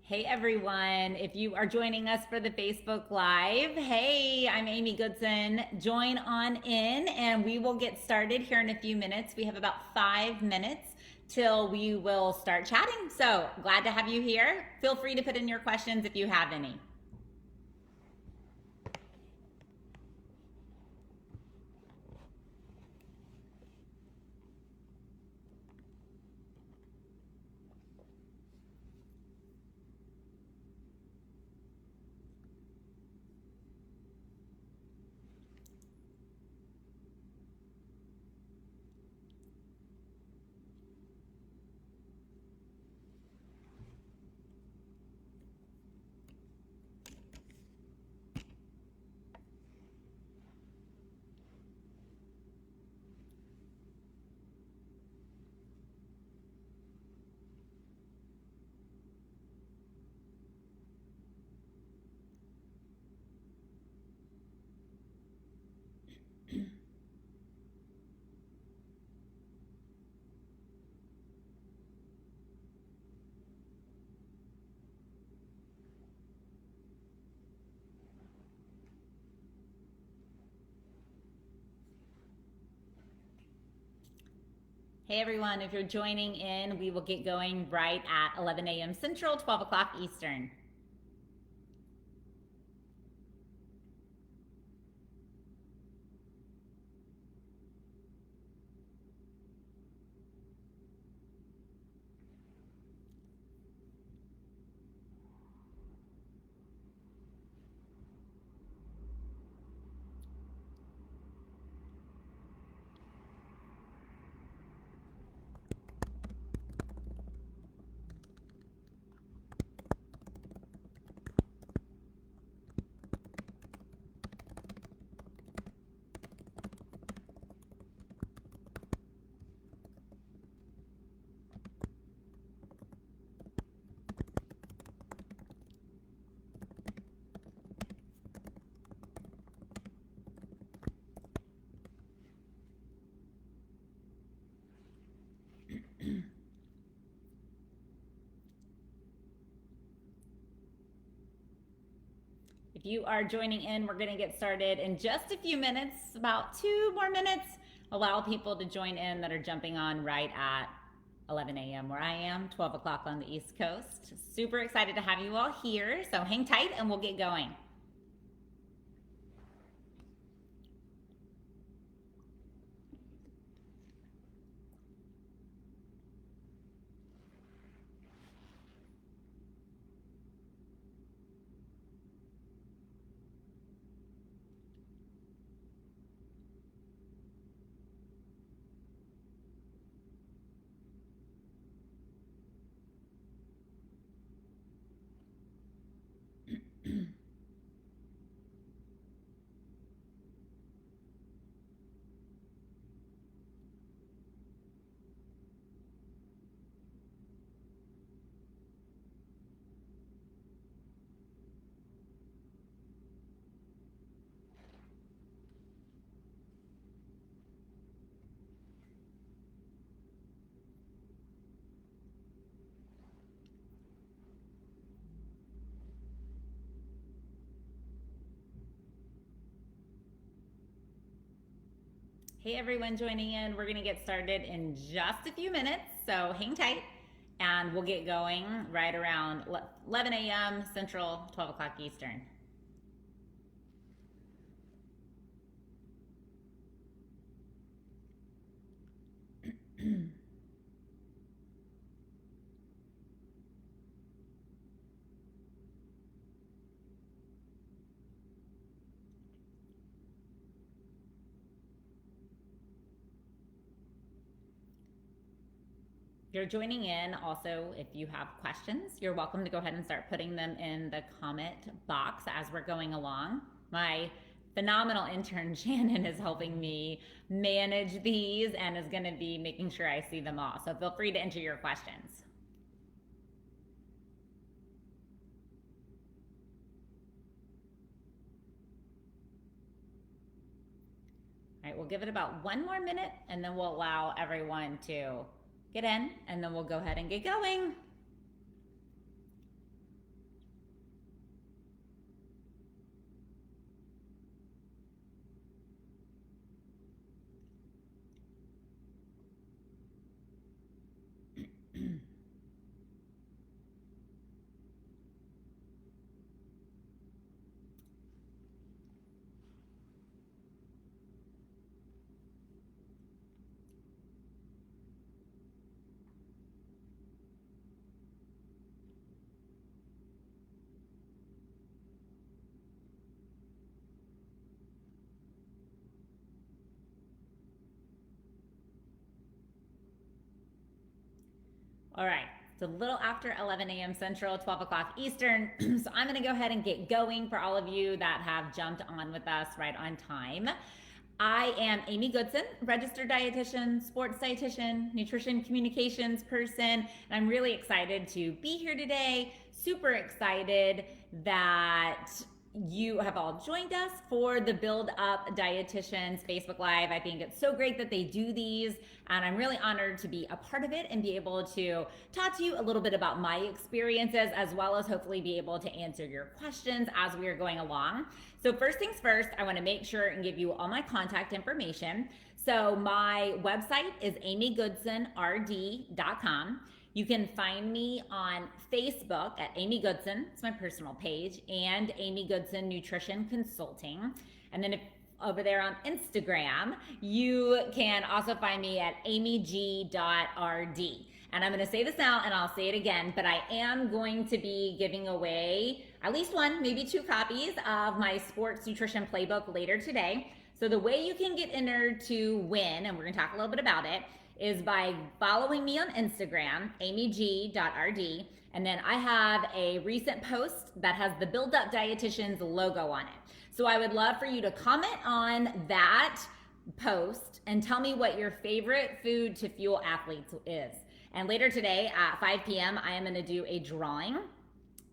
Hey everyone, if you are joining us for the Facebook Live, hey, I'm Amy Goodson. Join on in and we will get started here in a few minutes. We have about 5 minutes till we will start chatting. So glad to have you here. Feel free to put in your questions if you have any. Hey everyone, if you're joining in, we will get going right at 11 a.m. Central, 12 o'clock Eastern. If you are joining in, we're going to get started in just a few minutes, about 2 more minutes. Allow people to join in that are jumping on right at 11 a.m. where I am, 12 o'clock on the East Coast. Super excited to have you all here. So hang tight and we'll get going. Hey everyone joining in. We're going to get started in just a few minutes, so hang tight and we'll get going right around 11 a.m. Central, 12 o'clock Eastern. You're joining in. Also, if you have questions, you're welcome to go ahead and start putting them in the comment box as we're going along. My phenomenal intern Shannon is helping me manage these and is going to be making sure I see them all. So feel free to enter your questions. All right, we'll give it about 1 more minute and then we'll allow everyone to get in and then we'll go ahead and get going. All right. It's a little after 11 a.m. Central, 12 o'clock Eastern. So I'm going to go ahead and get going for all of you that have jumped on with us right on time. I am Amy Goodson, registered dietitian, sports dietitian, nutrition communications person, and I'm really excited to be here today. Super excited that you have all joined us for the Build Up Dietitians Facebook Live. I think it's so great that they do these, and I'm really honored to be a part of it and be able to talk to you a little bit about my experiences, as well as hopefully be able to answer your questions as we are going along. So first things first, I want to make sure and give you all my contact information. So my website is amygoodson.rd.com. You can find me on Facebook at Amy Goodson, it's my personal page, and Amy Goodson Nutrition Consulting. And then over there on Instagram, you can also find me at amyg.rd. And I'm going to say this now and I'll say it again, but I am going to be giving away at least one, maybe 2 copies of my Sports Nutrition Playbook later today. So the way you can get entered to win, and we're going to talk a little bit about it, is by following me on Instagram, amyg.rd, and then I have a recent post that has the Build Up Dietitians logo on it. So I would love for you to comment on that post and tell me what your favorite food to fuel athletes is. And later today at 5 p.m., I am going to do a drawing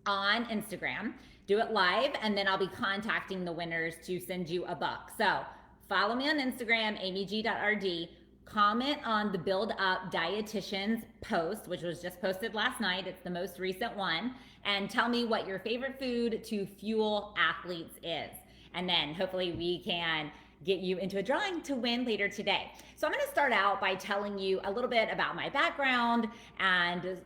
on Instagram, do it live, and then I'll be contacting the winners to send you a buck. So follow me on Instagram, amyg.rd. Comment on the Build Up Dietitians post, which was just posted last night. It's the most recent one. And tell me what your favorite food to fuel athletes is. And then hopefully we can get you into a drawing to win later today. So I'm going to start out by telling you a little bit about my background and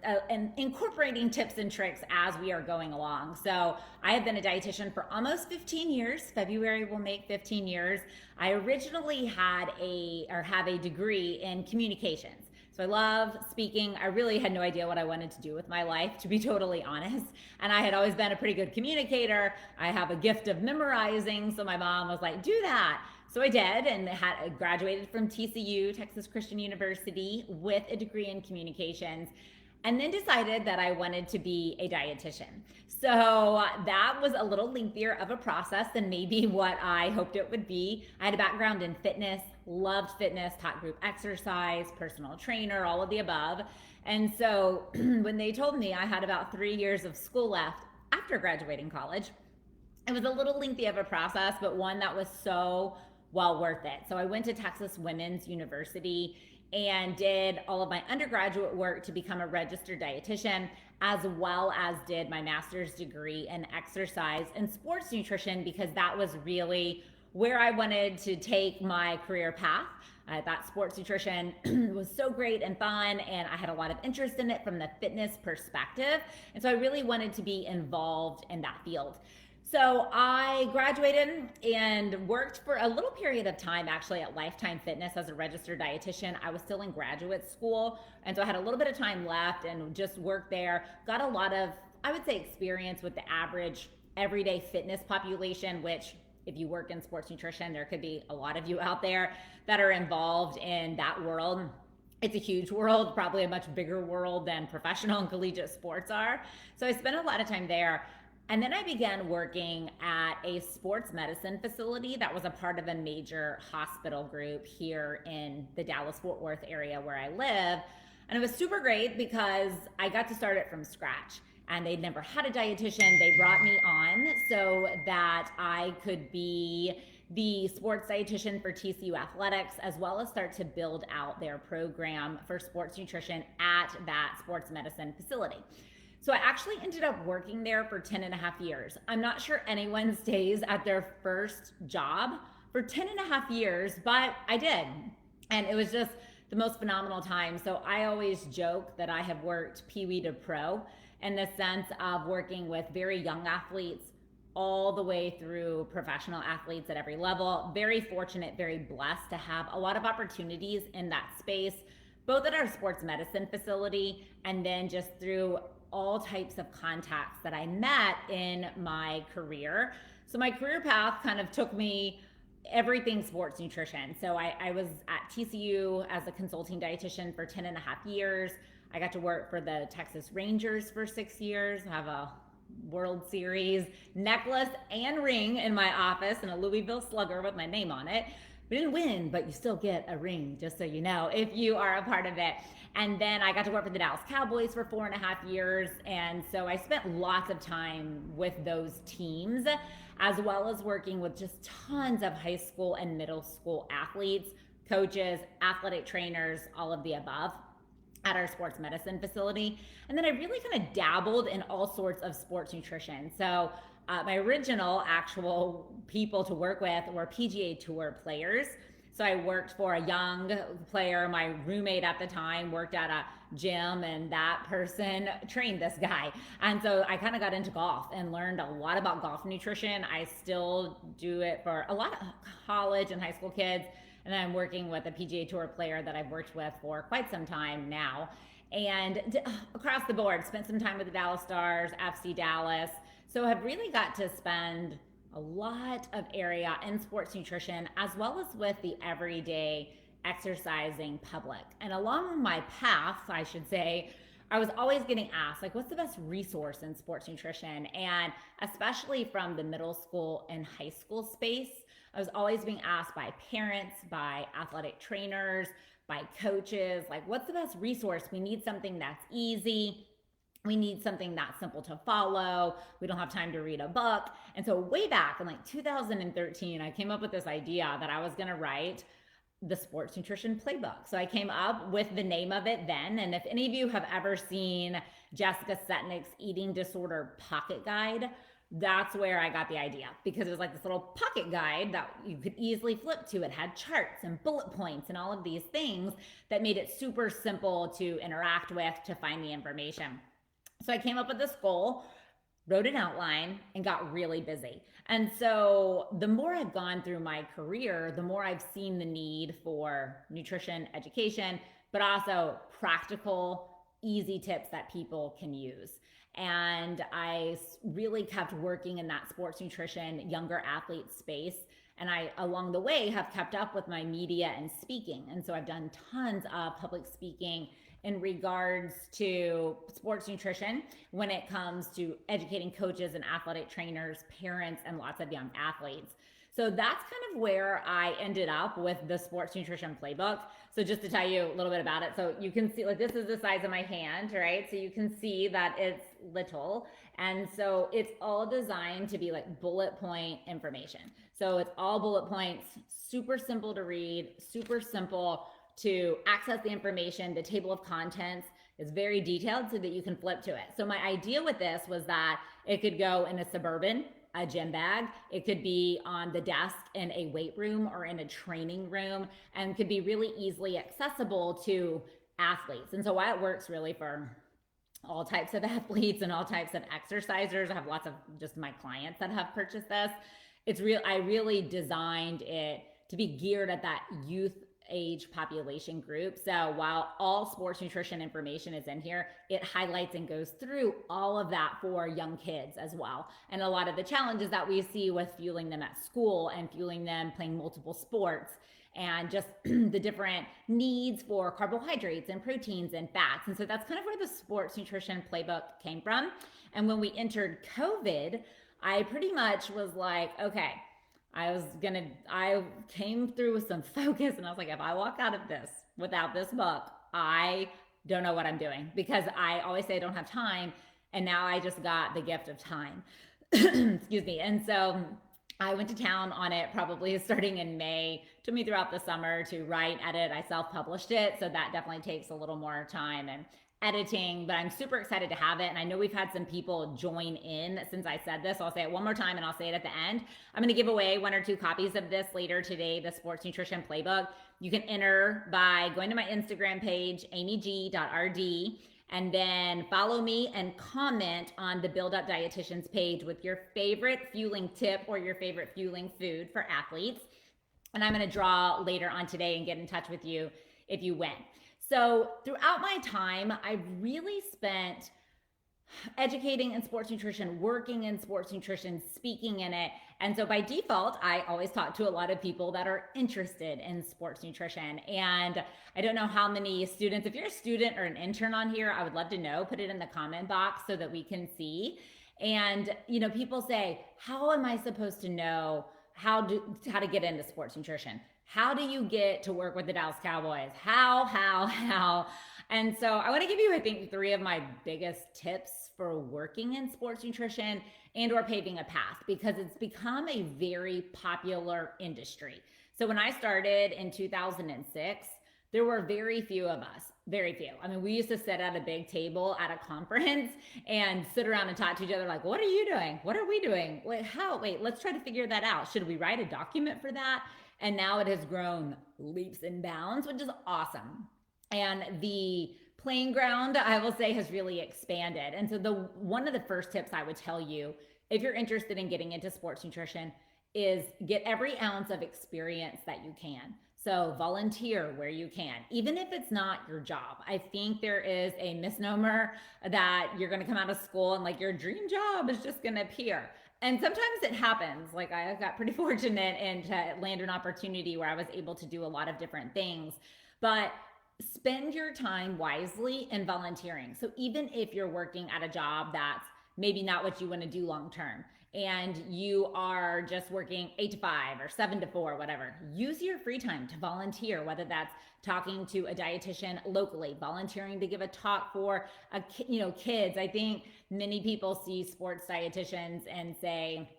incorporating tips and tricks as we are going along. So I have been a dietitian for almost 15 years. February will make 15 years. I originally have a degree in communications. So I love speaking. I really had no idea what I wanted to do with my life, to be totally honest. And I had always been a pretty good communicator. I have a gift of memorizing. So my mom was like, do that. So I did, and graduated from TCU, Texas Christian University, with a degree in communications, and then decided that I wanted to be a dietitian. So that was a little lengthier of a process than maybe what I hoped it would be. I had a background in fitness, loved fitness, taught group exercise, personal trainer, all of the above. And so when they told me I had about 3 years of school left after graduating college, it was a little lengthy of a process, but one that was so well worth it. So I went to Texas Women's University and did all of my undergraduate work to become a registered dietitian, as well as did my master's degree in exercise and sports nutrition, because that was really where I wanted to take my career path. I thought sports nutrition was so great and fun, and I had a lot of interest in it from the fitness perspective. And so I really wanted to be involved in that field. So I graduated and worked for a little period of time actually at Lifetime Fitness as a registered dietitian. I was still in graduate school, and so I had a little bit of time left and just worked there. Got a lot of, I would say, experience with the average everyday fitness population, which if you work in sports nutrition, there could be a lot of you out there that are involved in that world. It's a huge world, probably a much bigger world than professional and collegiate sports are. So I spent a lot of time there. And then I began working at a sports medicine facility that was a part of a major hospital group here in the Dallas-Fort Worth area where I live. And it was super great because I got to start it from scratch. And they'd never had a dietitian. They brought me on so that I could be the sports dietitian for TCU Athletics, as well as start to build out their program for sports nutrition at that sports medicine facility. So I actually ended up working there for 10 and a half years. I'm not sure anyone stays at their first job for 10 and a half years, but I did. And it was just the most phenomenal time. So I always joke that I have worked Pee-wee to pro in the sense of working with very young athletes all the way through professional athletes at every level. Very fortunate, very blessed to have a lot of opportunities in that space, both at our sports medicine facility and then just through all types of contacts that I met in my career. So my career path kind of took me everything sports nutrition. So I was at TCU as a consulting dietitian for 10 and a half years. I got to work for the Texas Rangers for 6 years, have a World Series necklace and ring in my office and a Louisville Slugger with my name on it. We didn't win, but you still get a ring, just so you know, if you are a part of it. And then I got to work for the Dallas Cowboys for 4.5 years. And so I spent lots of time with those teams, as well as working with just tons of high school and middle school athletes, coaches, athletic trainers, all of the above at our sports medicine facility. And then I really kind of dabbled in all sorts of sports nutrition. So my original actual people to work with were PGA Tour players. So I worked for a young player. My roommate at the time worked at a gym, and that person trained this guy. And so I kind of got into golf and learned a lot about golf nutrition. I still do it for a lot of college and high school kids. And then I'm working with a PGA Tour player that I've worked with for quite some time now. And across the board, spent some time with the Dallas Stars, FC Dallas. So have really got to spend a lot of area in sports nutrition, as well as with the everyday exercising public. And along my path, I should say, I was always getting asked, like, what's the best resource in sports nutrition? And especially from the middle school and high school space, I was always being asked by parents, by athletic trainers, by coaches, like, what's the best resource? We need something that's easy. We need something that's simple to follow. We don't have time to read a book. And so way back in like 2013, I came up with this idea that I was going to write the Sports Nutrition Playbook. So I came up with the name of it then. And if any of you have ever seen Jessica Setnick's Eating Disorder Pocket Guide, that's where I got the idea, because it was like this little pocket guide that you could easily flip to. It had charts and bullet points and all of these things that made it super simple to interact with, to find the information. So I came up with this goal, wrote an outline, and got really busy. And so the more I've gone through my career, the more I've seen the need for nutrition education, but also practical, easy tips that people can use. And I really kept working in that sports nutrition, younger athlete space. And I, along the way, have kept up with my media and speaking. And so I've done tons of public speaking in regards to sports nutrition when it comes to educating coaches and athletic trainers, parents, and lots of young athletes. So that's kind of where I ended up with the Sports Nutrition Playbook. So just to tell you a little bit about it. So you can see, like, this is the size of my hand, right? So you can see that it's little. And so it's all designed to be like bullet point information. So it's all bullet points, super simple to read, super simple to access the information. The table of contents is very detailed so that you can flip to it. So my idea with this was that it could go in a Suburban, a gym bag. It could be on the desk in a weight room or in a training room, and could be really easily accessible to athletes. And so why it works really for all types of athletes and all types of exercisers. I have lots of just my clients that have purchased this. I really designed it to be geared at that youth age population group. So while all sports nutrition information is in here, it highlights and goes through all of that for young kids as well. And a lot of the challenges that we see with fueling them at school and fueling them playing multiple sports, and just the different needs for carbohydrates and proteins and fats. And so that's kind of where the Sports Nutrition Playbook came from. And when we entered COVID, I pretty much was like, okay, I came through with some focus, and I was like, if I walk out of this without this book, I don't know what I'm doing, because I always say I don't have time. And now I just got the gift of time. Excuse me. And so I went to town on it, probably starting in May. Took me throughout the summer to write, edit. I self-published it, so that definitely takes a little more time and editing, but I'm super excited to have it. And I know we've had some people join in since I said this. So I'll say it one more time and I'll say it at the end. I'm going to give away 1 or 2 copies of this later today, the Sports Nutrition Playbook. You can enter by going to my Instagram page, amyg.rd, and then follow me and comment on the Build Up Dietitians page with your favorite fueling tip or your favorite fueling food for athletes. And I'm going to draw later on today and get in touch with you if you win. So throughout my time, I've really spent educating in sports nutrition, working in sports nutrition, speaking in it. And so by default, I always talk to a lot of people that are interested in sports nutrition. And I don't know how many students, if you're a student or an intern on here, I would love to know. Put it in the comment box so that we can see. And, people say, how am I supposed to know how to get into sports nutrition? How do you get to work with the Dallas Cowboys? How? And so I want to give you, I think, 3 of my biggest tips for working in sports nutrition and or paving a path, because it's become a very popular industry. So when I started in 2006, there were very few of us, very few. I mean, we used to sit at a big table at a conference and sit around and talk to each other like, what are you doing? What are we doing? Wait, let's try to figure that out. Should we write a document for that? And now it has grown leaps and bounds, which is awesome. And the playing ground, I will say, has really expanded. And so one of the first tips I would tell you, if you're interested in getting into sports nutrition, is get every ounce of experience that you can. So volunteer where you can, even if it's not your job. I think there is a misnomer that you're going to come out of school and like your dream job is just going to appear. And sometimes it happens. Like I got pretty fortunate and to land an opportunity where I was able to do a lot of different things. But spend your time wisely in volunteering. So even if you're working at a job that's maybe not what you want to do long term, and you are just working 8 to 5 or 7 to 4, whatever, use your free time to volunteer, whether that's talking to a dietitian locally, volunteering to give a talk for kids. I think many people see sports dietitians and say,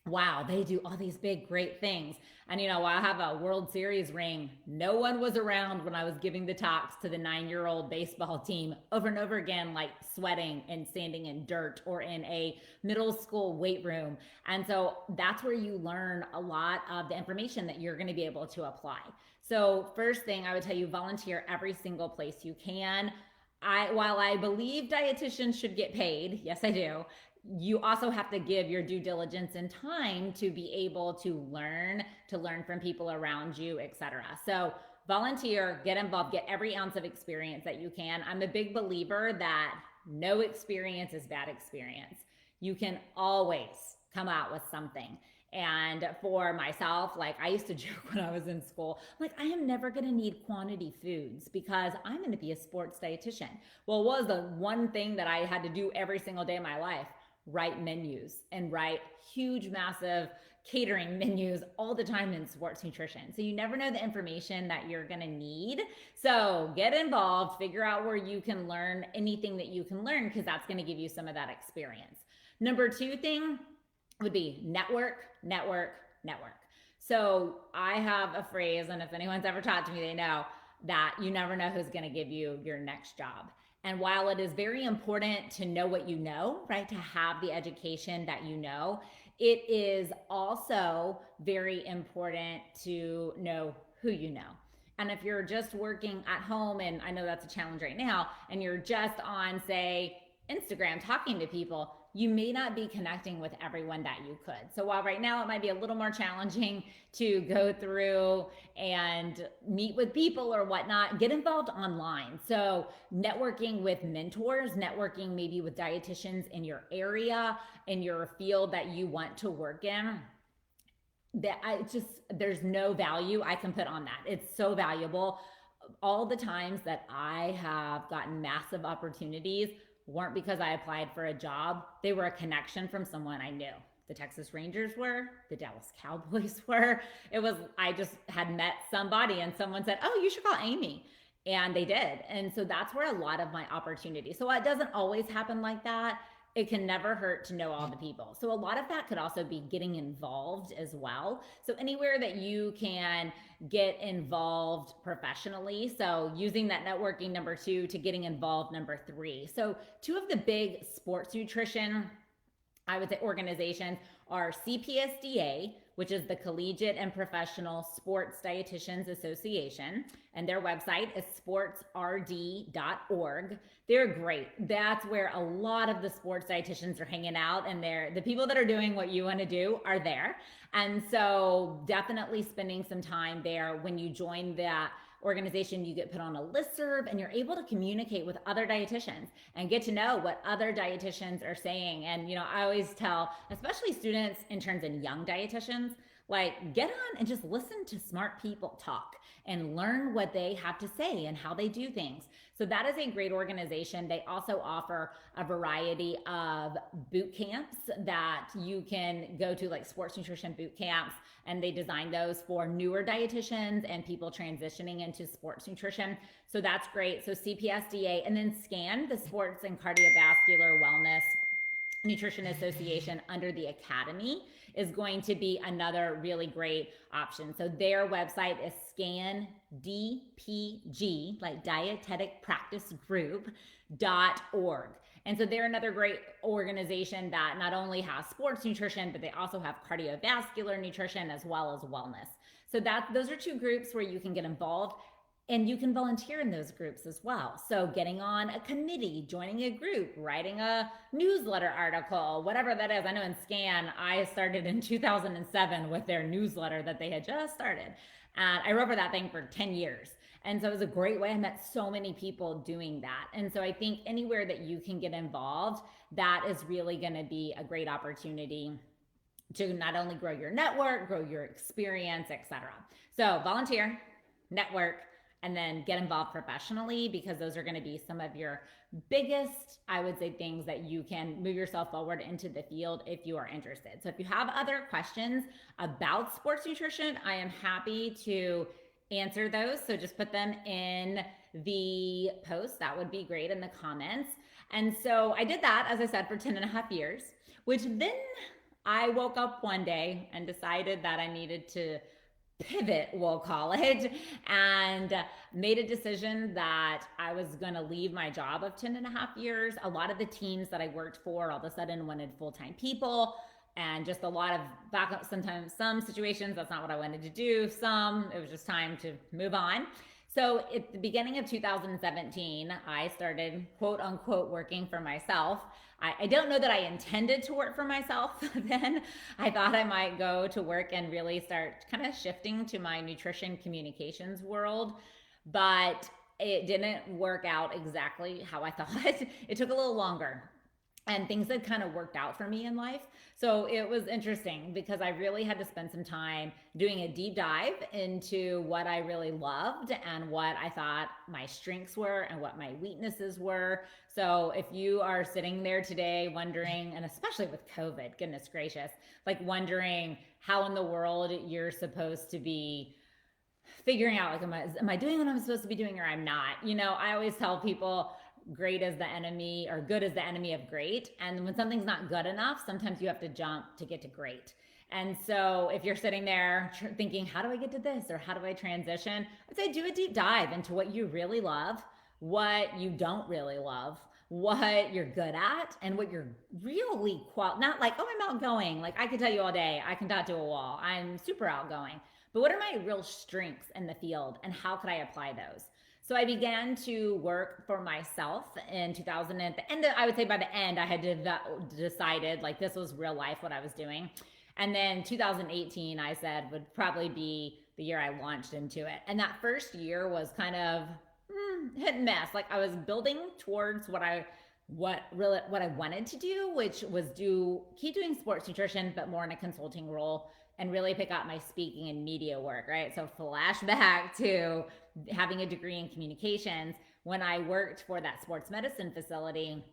wow, they do all these big, great things. And I have a World Series ring. No one was around when I was giving the talks to the 9-year-old baseball team over and over again, like sweating and standing in dirt or in a middle school weight room. And so that's where you learn a lot of the information that you're going to be able to apply. So first thing I would tell you, volunteer every single place you can. While I believe dietitians should get paid, yes, I do, you also have to give your due diligence and time to be able to learn from people around you, etc. So volunteer, get involved, get every ounce of experience that you can. I'm a big believer that no experience is bad experience. You can always come out with something. And for myself, like I used to joke when I was in school, like I am never going to need quantity foods because I'm going to be a sports dietitian. Well, it was the one thing that I had to do every single day of my life. Write menus and write huge, massive catering menus all the time in sports nutrition. So you never know the information that you're going to need. So get involved, figure out where you can learn anything that you can learn, because that's going to give you some of that experience. Number 2 thing would be network. So I have a phrase, and if anyone's ever talked to me, they know that you never know who's going to give you your next job. And while it is very important to know what you know, right, to have the education that you know, it is also very important to know who you know. And if you're just working at home, and I know that's a challenge right now, and you're just on, say, Instagram talking to people, you may not be connecting with everyone that you could. So while right now it might be a little more challenging to go through and meet with people or whatnot, get involved online. So networking with mentors, networking maybe with dietitians in your area, in your field that you want to work in. There's no value I can put on that. It's so valuable. All the times that I have gotten massive opportunities weren't because I applied for a job. They were a connection from someone I knew. The Texas Rangers were, the Dallas Cowboys were. I just had met somebody and someone said, oh, you should call Amy. And they did. And so that's where a lot of my opportunities. So it doesn't always happen like that. It can never hurt to know all the people. So a lot of that could also be getting involved as well. So anywhere that you can get involved professionally. So using that networking, number 2, to getting involved, number 3. So 2 of the big sports nutrition, I would say, organizations are CPSDA, which is the Collegiate and Professional Sports Dietitians Association, and their website is sportsrd.org. They're great. That's where a lot of the sports dietitians are hanging out, and the people that are doing what you want to do are there. And so definitely spending some time there. When you join that organization, you get put on a listserv and you're able to communicate with other dietitians and get to know what other dietitians are saying. And, I always tell, especially students, interns, and young dietitians, like, get on and just listen to smart people talk and learn what they have to say and how they do things. So that is a great organization. They also offer a variety of boot camps that you can go to, like sports nutrition boot camps, and they design those for newer dietitians and people transitioning into sports nutrition. So that's great. So CPSDA, and then SCAN, the Sports and Cardiovascular Wellness Nutrition Association under the Academy, is going to be another really great option. So their website is scandpg, like Dietetic Practice Group.org. And so they're another great organization that not only has sports nutrition, but they also have cardiovascular nutrition as well as wellness. So those are two groups where you can get involved. And you can volunteer in those groups as well. So getting on a committee, joining a group, writing a newsletter article, whatever that is. I know in SCAN, I started in 2007 with their newsletter that they had just started. And I wrote for that thing for 10 years. And so it was a great way. I met so many people doing that. And so I think anywhere that you can get involved, that is really going to be a great opportunity to not only grow your network, grow your experience, etc. So volunteer, network, and then get involved professionally, because those are going to be some of your biggest, I would say, things that you can move yourself forward into the field if you are interested. So if you have other questions about sports nutrition, I am happy to answer those. So just put them in the post. That would be great, in the comments. And so I did that, as I said, for 10.5 years, which then I woke up one day and decided that I needed to pivot, we'll call it, and made a decision that I was going to leave my job of 10.5 years. A lot of the teams that I worked for all of a sudden wanted full-time people, and just a lot of backup. Sometimes some situations, that's not what I wanted to do. It was just time to move on. So at the beginning of 2017, I started, quote unquote, working for myself. I don't know that I intended to work for myself then. I thought I might go to work and really start kind of shifting to my nutrition communications world, but it didn't work out exactly how I thought. It took a little longer. And things had kind of worked out for me in life. So it was interesting because I really had to spend some time doing a deep dive into what I really loved and what I thought my strengths were and what my weaknesses were. So if you are sitting there today wondering, and especially with COVID, goodness gracious, like wondering how in the world you're supposed to be figuring out, like, am I doing what I'm supposed to be doing or I'm not? I always tell people, great is the enemy, or good is the enemy of great. And when something's not good enough, sometimes you have to jump to get to great. And so if you're sitting there thinking, how do I get to this? Or how do I transition? I'd say do a deep dive into what you really love, what you don't really love, what you're good at, and what you're really not like, oh, I'm outgoing. Like I could tell you all day, I can talk to a wall. I'm super outgoing. But what are my real strengths in the field, and how could I apply those? So I began to work for myself in 2000. At the end, I would say by the end, I had decided like this was real life, what I was doing. And then 2018, I said would probably be the year I launched into it. And that first year was kind of hit and miss. Like I was building towards what I wanted to do, which was keep doing sports nutrition, but more in a consulting role, and really pick up my speaking and media work, right? So flashback to having a degree in communications. When I worked for that sports medicine facility,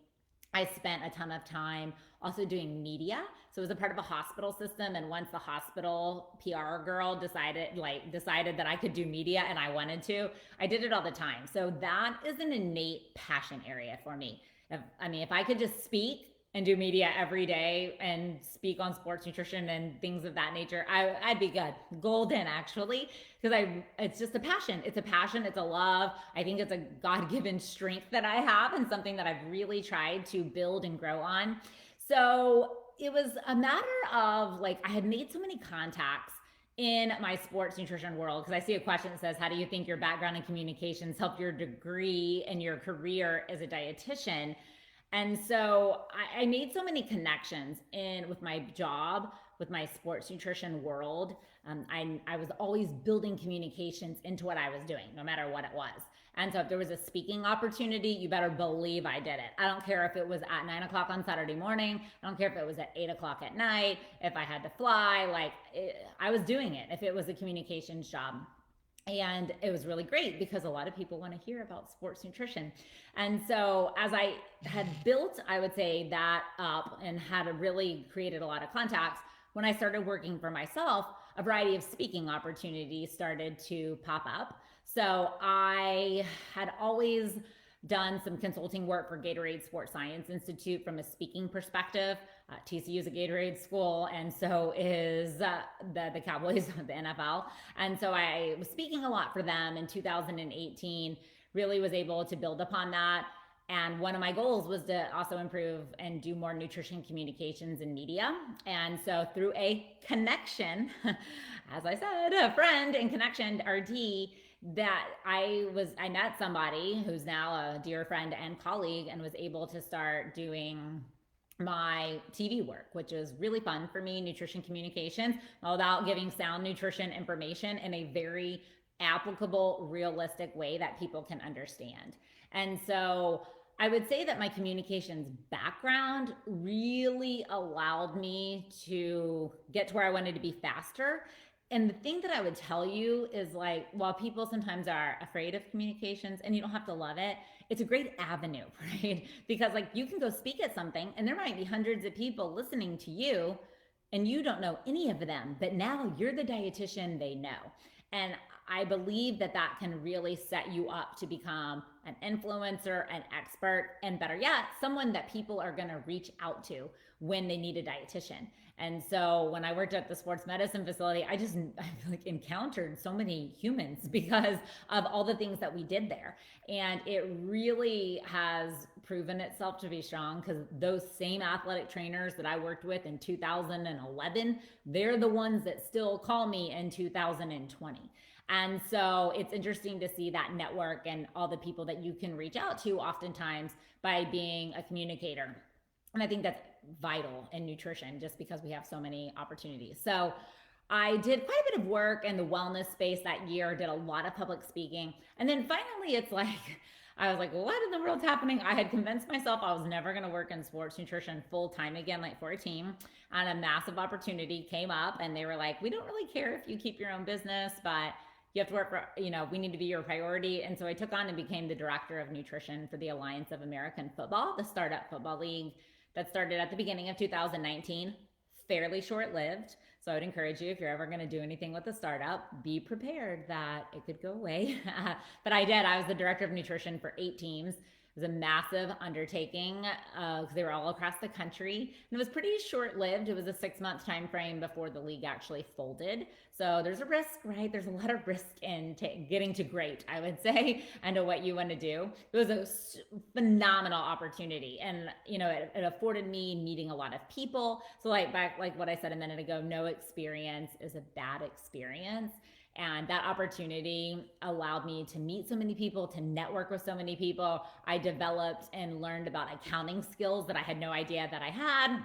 I spent a ton of time also doing media. So it was a part of a hospital system. And once the hospital PR girl decided that I could do media and I wanted to, I did it all the time. So that is an innate passion area for me. If I could just speak and do media every day and speak on sports nutrition and things of that nature, I'd be good. Golden, actually, because it's just a passion. It's a passion. It's a love. I think it's a God-given strength that I have, and something that I've really tried to build and grow on. So it was a matter of like, I had made so many contacts in my sports nutrition world, because I see a question that says, how do you think your background in communications helped your degree and your career as a dietitian? And so I made so many connections with my job with my sports nutrition world, I was always building communications into what I was doing, no matter what it was. And so if there was a speaking opportunity, you better believe I did it. I don't care if it was at 9 o'clock on Saturday morning. I don't care if it was at 8 o'clock at night, if I had to fly, I was doing it if it was a communications job. And it was really great because a lot of people want to hear about sports nutrition. And so as I had built, I would say, that up and had really created a lot of contacts, when I started working for myself, a variety of speaking opportunities started to pop up. So I had always done some consulting work for Gatorade Sports Science Institute from a speaking perspective. TCU is a Gatorade school, and so is the Cowboys, the NFL. And so I was speaking a lot for them in 2018, really was able to build upon that. And one of my goals was to also improve and do more nutrition communications and media. And so through a connection, as I said, a friend and connection, RD, that I met somebody who's now a dear friend and colleague, and was able to start doing my TV work, which is really fun for me, nutrition communications, all about giving sound nutrition information in a very applicable, realistic way that people can understand. And so I would say that my communications background really allowed me to get to where I wanted to be faster. And the thing that I would tell you is, while people sometimes are afraid of communications, and you don't have to love it, it's a great avenue, right? Because you can go speak at something and there might be hundreds of people listening to you and you don't know any of them, but now you're the dietitian they know. And I believe that that can really set you up to become an influencer, an expert, and better yet, someone that people are going to reach out to when they need a dietitian. And so when I worked at the sports medicine facility, I encountered so many humans because of all the things that we did there. And it really has proven itself to be strong, because those same athletic trainers that I worked with in 2011, they're the ones that still call me in 2020. And so it's interesting to see that network and all the people that you can reach out to oftentimes by being a communicator. And I think that's vital in nutrition, just because we have so many opportunities. So I did quite a bit of work in the wellness space that year, did a lot of public speaking. And then finally, I was like, what in the world's happening? I had convinced myself I was never going to work in sports nutrition full time again, for a team. And a massive opportunity came up, and they were like, we don't really care if you keep your own business, but you have to work for, we need to be your priority. And so I took on and became the director of nutrition for the Alliance of American Football, the startup football league that started at the beginning of 2019, fairly short-lived. So I would encourage you, if you're ever going to do anything with a startup, be prepared that it could go away. But I did. I was the director of nutrition for 8 teams. It was a massive undertaking because they were all across the country. And it was pretty short-lived. It was a 6-month time frame before the league actually folded. So there's a risk, right? There's a lot of risk in getting to great, I would say, and to what you want to do. It was a phenomenal opportunity. And, it afforded me meeting a lot of people. So back what I said a minute ago, no experience is a bad experience. And that opportunity allowed me to meet so many people, to network with so many people. I developed and learned about accounting skills that I had no idea that I had.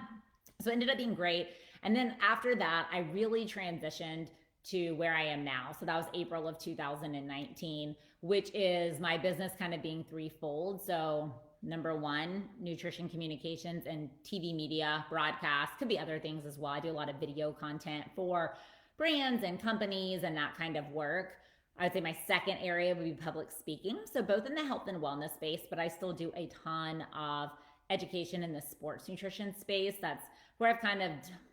So it ended up being great. And then after that, I really transitioned to where I am now. So that was April of 2019, which is my business kind of being threefold. So number one, nutrition communications and TV media, broadcast, could be other things as well. I do a lot of video content for brands and companies and that kind of work. I would say my second area would be public speaking. So both in the health and wellness space, but I still do a ton of education in the sports nutrition space. That's where I've kind of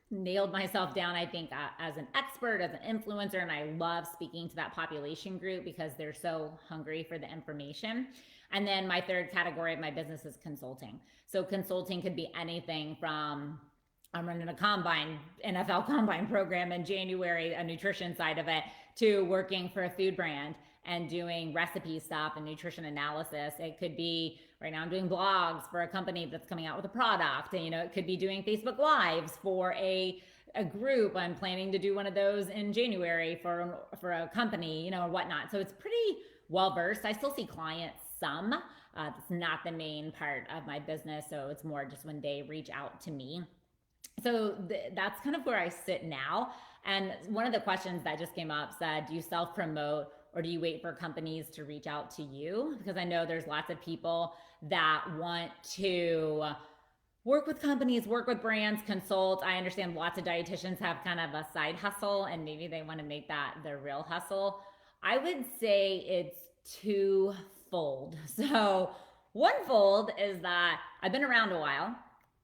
nailed myself down, I think, as an expert, as an influencer. And I love speaking to that population group because they're so hungry for the information. And then my third category of my business is consulting. So consulting could be anything from, I'm running a NFL combine program in January, a nutrition side of it, to working for a food brand and doing recipe stuff and nutrition analysis. It could be, right now I'm doing blogs for a company that's coming out with a product. And, it could be doing Facebook Lives for a group. I'm planning to do one of those in January for a company, and whatnot. So it's pretty well-versed. I still see clients some. It's not the main part of my business. So it's more just when they reach out to me. That's kind of where I sit now. And one of the questions that just came up said, do you self promote or do you wait for companies to reach out to you? Because I know there's lots of people that want to work with companies, work with brands, consult. I understand lots of dietitians have kind of a side hustle and maybe they want to make that their real hustle. I would say it's twofold. So, one fold is that I've been around a while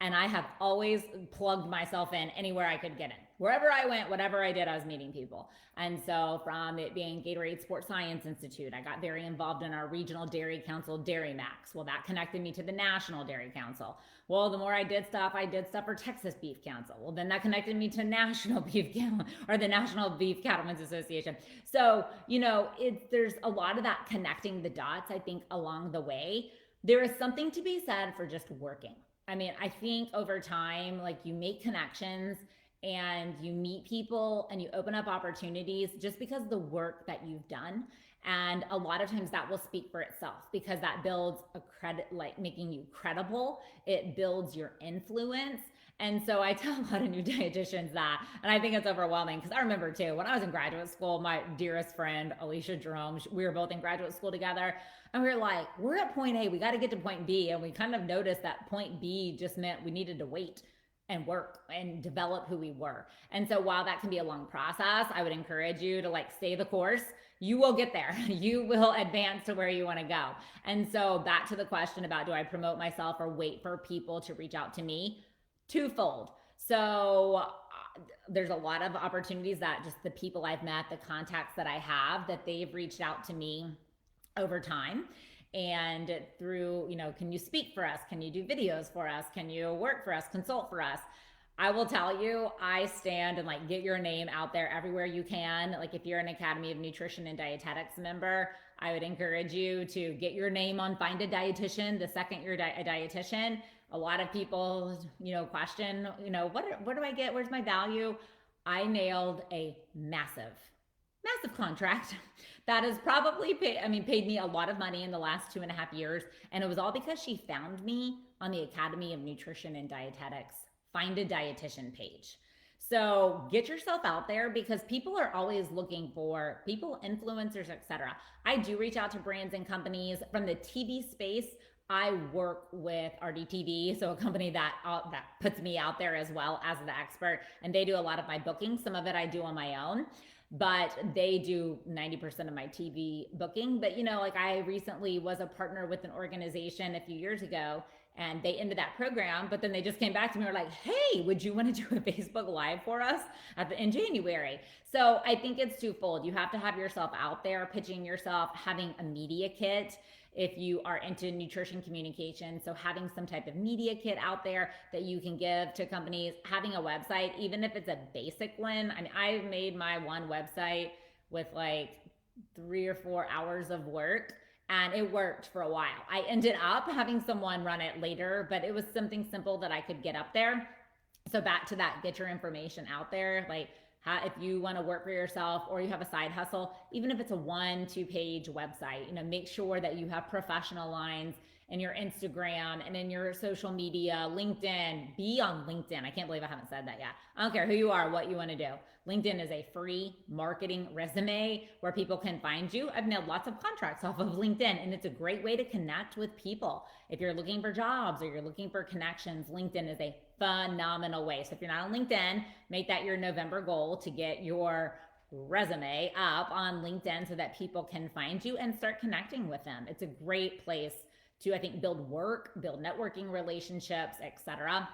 and I have always plugged myself in anywhere I could get in. Wherever I went, whatever I did, I was meeting people. And so from it being Gatorade Sports Science Institute, I got very involved in our regional dairy council, Dairy Max. Well, that connected me to the National Dairy Council. Well, the more I did stuff for Texas Beef Council. Well, then that connected me to National Beef or the National Beef Cattlemen's Association. So, there's a lot of that connecting the dots, I think, along the way. There is something to be said for just working. I mean, I think over time, like you make connections and you meet people and you open up opportunities just because of the work that you've done. And a lot of times that will speak for itself because that builds a credit, like making you credible. It builds your influence. And so I tell a lot of new dietitians that, and I think it's overwhelming because I remember too, when I was in graduate school, my dearest friend, Alicia Jerome, we were both in graduate school together. And we were like, we're at point A, we got to get to point B. And we kind of noticed that point B just meant we needed to wait and work and develop who we were. And so while that can be a long process, I would encourage you to stay the course. You will get there. You will advance to where you want to go. And so back to the question about, do I promote myself or wait for people to reach out to me? Twofold. So there's a lot of opportunities that just the people I've met, the contacts that I have, that they've reached out to me over time. And through, can you speak for us? Can you do videos for us? Can you work for us, consult for us? I will tell you, I stand and get your name out there everywhere you can. If you're an Academy of Nutrition and Dietetics member, I would encourage you to get your name on Find a Dietitian the second you're a dietitian. A lot of people, question, what do I get? Where's my value? I nailed a massive contract that has probably paid me a lot of money in the last 2.5 years. And it was all because she found me on the Academy of Nutrition and Dietetics Find a Dietitian page. So get yourself out there because people are always looking for people, influencers, etc. I do reach out to brands and companies from the TV space. I work with RDTV, so a company that puts me out there as well as the expert, and they do a lot of my booking. Some of it I do on my own, but they do 90% of my TV booking. But I recently was a partner with an organization a few years ago, and they ended that program, but then they just came back to me and were like, hey, would you want to do a Facebook Live for us in January? So I think it's twofold. You have to have yourself out there, pitching yourself, having a media kit if you are into nutrition communication. So having some type of media kit out there that you can give to companies, having a website, even if it's a basic one. I mean, I've made my one website with 3 or 4 hours of work, and it worked for a while. I ended up having someone run it later, but it was something simple that I could get up there. So back to that, get your information out there. If you want to work for yourself or you have a side hustle, even if it's a 1-2 page website, make sure that you have professional lines in your Instagram and in your social media, LinkedIn. Be on LinkedIn. I can't believe I haven't said that yet. I don't care who you are, what you want to do. LinkedIn is a free marketing resume where people can find you. I've nailed lots of contracts off of LinkedIn, and it's a great way to connect with people. If you're looking for jobs or you're looking for connections, LinkedIn is a phenomenal way. So if you're not on LinkedIn, make that your November goal to get your resume up on LinkedIn so that people can find you and start connecting with them. It's a great place to, I think, build networking relationships, etc.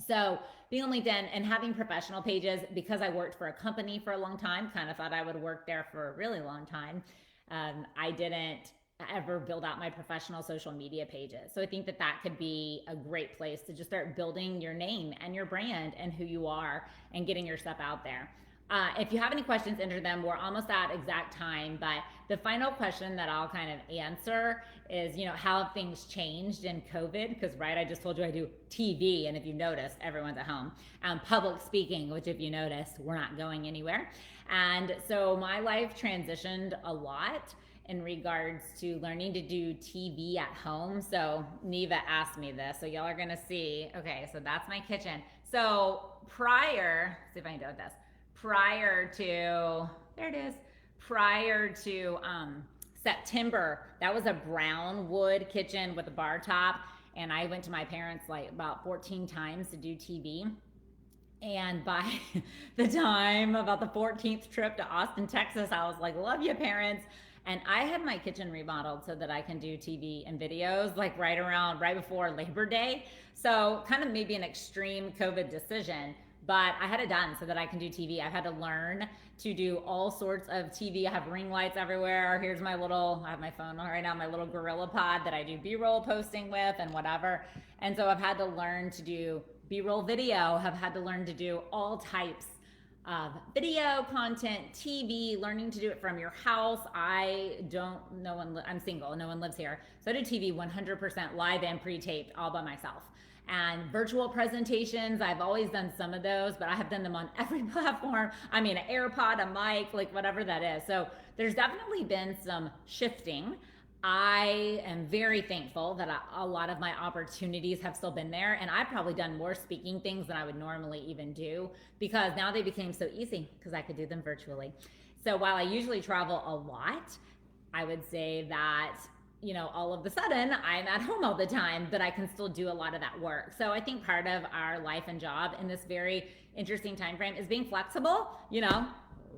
So being on LinkedIn and having professional pages, because I worked for a company for a long time, kind of thought I would work there for a really long time. I didn't ever build out my professional social media pages. So I think that could be a great place to just start building your name and your brand and who you are and getting your stuff out there. If you have any questions, enter them. We're almost at exact time, but the final question that I'll kind of answer is, how have things changed in COVID? Because, I just told you I do TV, and if you noticed, everyone's at home. Public speaking, which if you noticed, we're not going anywhere. And so my life transitioned a lot in regards to learning to do TV at home. So Neva asked me this, so y'all are gonna see. Okay, so that's my kitchen. So see if I can do it with this. There it is. Prior to September, that was a brown wood kitchen with a bar top. And I went to my parents like about 14 times to do TV. And by the time about the 14th trip to Austin, Texas, I was like, love you, parents. And I had my kitchen remodeled so that I can do TV and videos like right before Labor Day. So kind of maybe an extreme COVID decision, but I had it done so that I can do TV. I've had to learn to do all sorts of TV. I have ring lights everywhere. I have my phone on right now, my little Gorilla Pod that I do B-roll posting with and whatever. And so I've had to learn to do B-roll video, have had to learn to do all types of video content, TV, learning to do it from your house. I'm single, no one lives here. So I do TV 100% live and pre-taped all by myself. And virtual presentations, I've always done some of those, but I have done them on every platform. I mean, an AirPod, a mic, like whatever that is. So there's definitely been some shifting. I am very thankful that a lot of my opportunities have still been there, and I've probably done more speaking things than I would normally even do because now they became so easy because I could do them virtually. So while I usually travel a lot, I would say that, all of a sudden I'm at home all the time, but I can still do a lot of that work. So I think part of our life and job in this very interesting time frame is being flexible,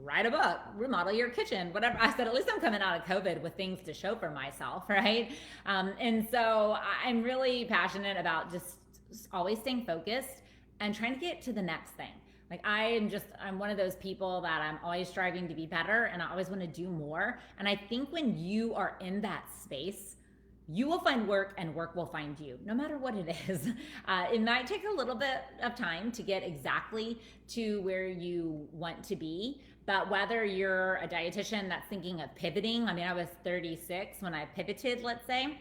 write a book, remodel your kitchen, whatever. I said, at least I'm coming out of COVID with things to show for myself, right? And so I'm really passionate about just always staying focused and trying to get to the next thing. Like I'm one of those people that I'm always striving to be better and I always want to do more. And I think when you are in that space, you will find work and work will find you, no matter what it is. It might take a little bit of time to get exactly to where you want to be, but whether you're a dietitian that's thinking of pivoting, I was 36 when I pivoted, let's say,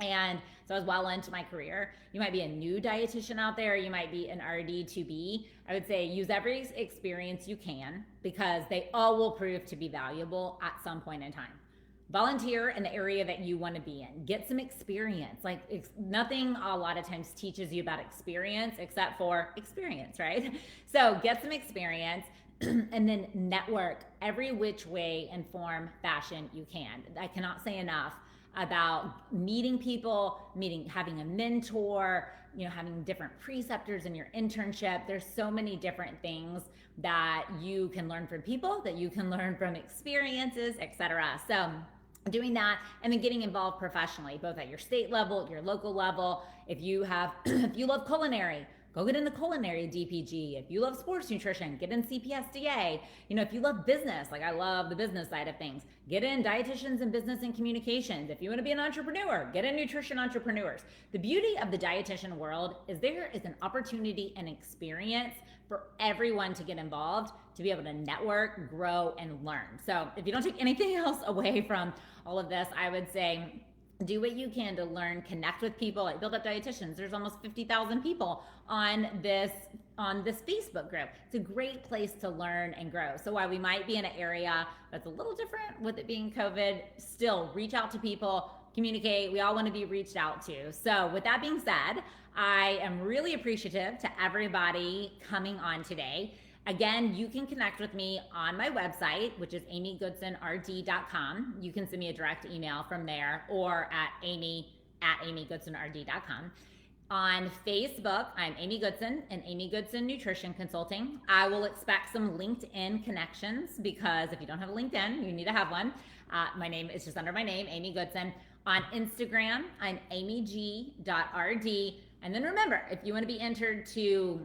and so I was well into my career. You might be a new dietitian out there, you might be an RD to be. I would say use every experience you can because they all will prove to be valuable at some point in time. Volunteer in the area that you want to be in. Get some experience. Nothing a lot of times teaches you about experience except for experience, right? So get some experience and then network every which way and form, fashion you can. I cannot say enough about meeting people, having a mentor, having different preceptors in your internship. There's so many different things that you can learn from people, that you can learn from experiences, etc. So doing that and then getting involved professionally, both at your state level, your local level. If you love culinary, go get in the culinary DPG. If you love sports nutrition, get in CPSDA. If you love business, like I love the business side of things, get in dietitians and business and communications. If you want to be an entrepreneur, get in nutrition entrepreneurs. The beauty of the dietitian world is there is an opportunity and experience for everyone to get involved, to be able to network, grow, and learn. So if you don't take anything else away from all of this, I would say do what you can to learn, connect with people, like Build Up Dietitians. There's almost 50,000 people on this Facebook group. It's a great place to learn and grow. So while we might be in an area that's a little different with it being COVID, still reach out to people, communicate. We all want to be reached out to. So with that being said, I am really appreciative to everybody coming on today. Again, you can connect with me on my website, which is amygoodsonrd.com. You can send me a direct email from there or at amy@amygoodsonrd.com. On Facebook, I'm Amy Goodson and Amy Goodson Nutrition Consulting. I will expect some LinkedIn connections because if you don't have a LinkedIn, you need to have one. My name is just under my name, Amy Goodson. On Instagram, I'm amyg.rd. And then remember, if you want to be entered to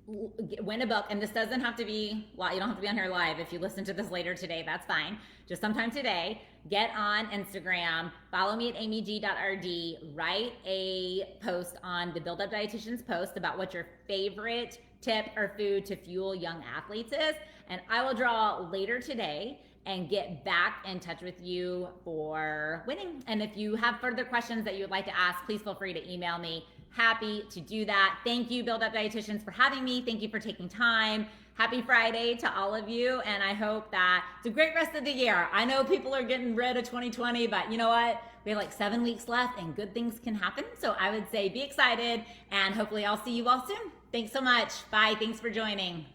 win a book, and this doesn't have to be, well, you don't have to be on here live. If you listen to this later today, that's fine. Just sometime today, get on Instagram, follow me at amyg.rd, write a post on the Build Up Dietitians post about what your favorite tip or food to fuel young athletes is, and I will draw later today and get back in touch with you for winning. And if you have further questions that you would like to ask, please feel free to email me. Happy to do that. Thank you, Build Up Dietitians, for having me. Thank you for taking time. Happy Friday to all of you. And I hope that it's a great rest of the year. I know people are getting rid of 2020, but you know what? We have like 7 weeks left and good things can happen. So I would say be excited and hopefully I'll see you all soon. Thanks so much. Bye. Thanks for joining.